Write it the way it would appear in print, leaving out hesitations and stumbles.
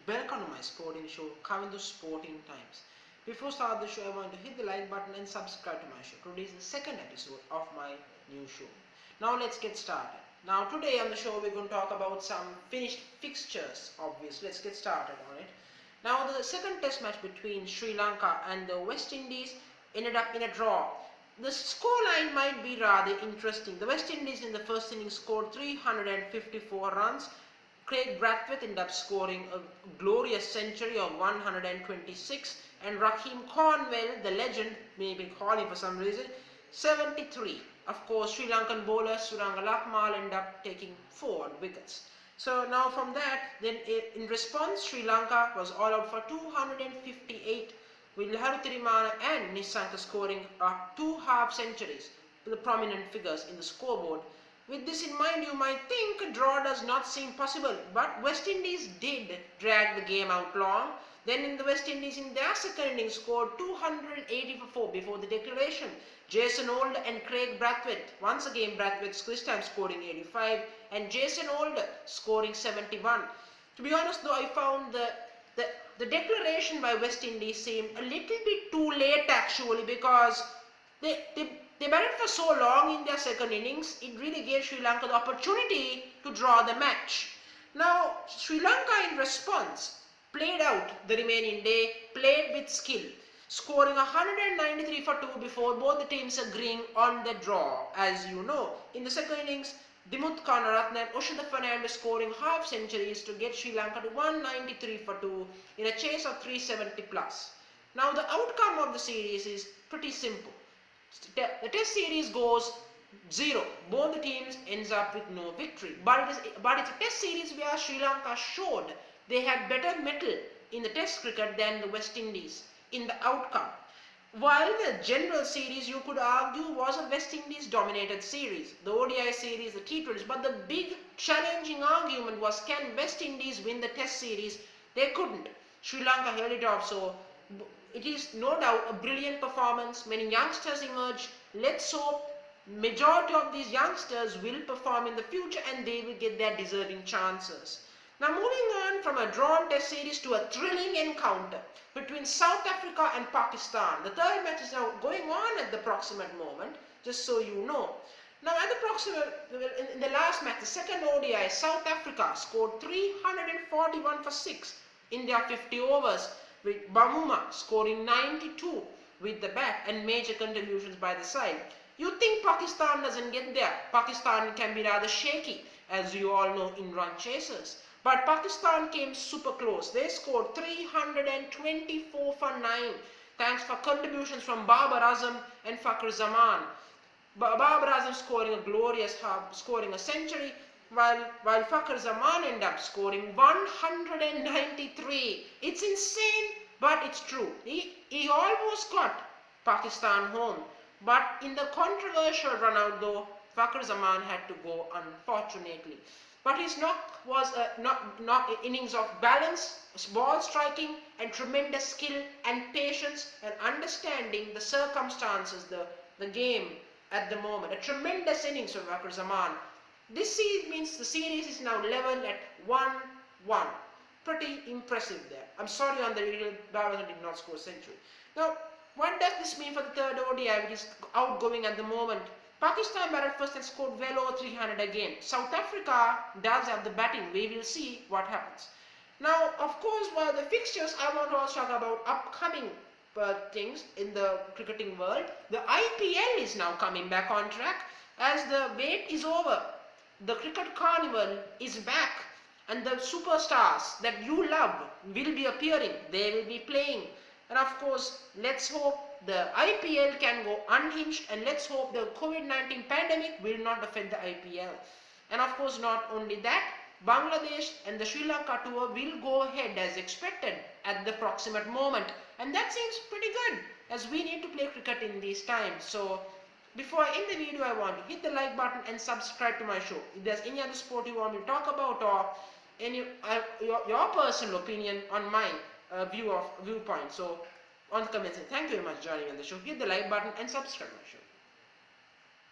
Welcome to my sporting show, Kavindu Sporting Times. Before start the show, I want to hit the like button and subscribe to my show. Today is the second episode of my new show. Now let's get started. Now today on the show we're going to talk about some finished fixtures. Obviously, let's get started on it. Now the second test match between Sri Lanka and the West Indies ended up in a draw. The scoreline might be rather interesting. The West Indies in the first innings scored 354 runs. Craig Brathwaite ended up scoring a glorious century of 126, and Raheem Cornwell, the legend, maybe calling for some reason, 73. Of course, Sri Lankan bowler Suranga Lakmal ended up taking 4 wickets. So now from that, then in response, Sri Lanka was all out for 258, with Laharu Thirimana and Nissanka scoring 2 half centuries, the prominent figures in the scoreboard. With this in mind, you might think a draw does not seem possible, but West Indies did drag the game out long. Then in the West Indies in their second innings scored 284 before the declaration. Jason Older and Craig Brathwaite, once again Brathwaite this time scoring 85 and Jason Older scoring 71. To be honest though, I found the declaration by West Indies seemed a little bit too late actually, because they batted for so long in their second innings, it really gave Sri Lanka the opportunity to draw the match. Now, Sri Lanka in response played out the remaining day, played with skill, scoring 193 for 2 before both the teams agreeing on the draw. As you know, in the second innings, Dimuth Karunaratne and Ushita Fernandez scoring half centuries to get Sri Lanka to 193 for 2 in a chase of 370 plus. Now, the outcome of the series is pretty simple. The test series goes 0. Both the teams ends up with no victory. But it's a test series where Sri Lanka showed they had better mettle in the test cricket than the West Indies in the outcome. While the general series, you could argue, was a West Indies dominated series, the ODI series, the T20s, but the big challenging argument was, can West Indies win the test series? They couldn't. Sri Lanka held it off, so it is no doubt a brilliant performance. Many youngsters emerged. Let's hope majority of these youngsters will perform in the future and they will get their deserving chances. Now moving on from a drawn test series to a thrilling encounter between South Africa and Pakistan. The third match is now going on at the proximate moment, just so you know. Now at the proximate, in the last match, the second ODI, South Africa scored 341 for 6 in their 50 overs, with Bamuma scoring 92 with the bat and major contributions by the side. You think Pakistan doesn't get there. Pakistan can be rather shaky, as you all know, in run chasers. But Pakistan came super close. They scored 324 for 9, thanks for contributions from Babar Azam and Fakhar Zaman. Babar Azam scoring a glorious half, scoring a century, while Fakhar Zaman ended up scoring 193. It's insane, but it's true. He almost got Pakistan home. But in the controversial run out though, Fakhar Zaman had to go, unfortunately. But his knock was a innings of balance, ball striking and tremendous skill and patience and understanding the circumstances, the game at the moment. A tremendous innings from Fakhar Zaman. This series means the series is now level at 1-1. Pretty impressive there. I'm sorry on the real Bavaria did not score a century. Now, what does this mean for the third ODI, which is outgoing at the moment? Pakistan batted first and scored well over 300 again. South Africa does have the batting. We will see what happens. Now, of course, while the fixtures, I want to also talk about upcoming things in the cricketing world. The IPL is now coming back on track as the wait is over. The cricket carnival is back and the superstars that you love will be appearing. They will be playing. And of course, let's hope the IPL can go unhinged, and let's hope the COVID-19 pandemic will not affect the IPL. And of course, not only that, Bangladesh and the Sri Lanka tour will go ahead as expected at the proximate moment. And that seems pretty good, as we need to play cricket in these times. So before I end the video, I want to hit the like button and subscribe to my show. If there's any other sport you want me to talk about, or any your personal opinion on my viewpoint, so on the comments. Thank you very much for joining on the show. Hit the like button and subscribe to my show.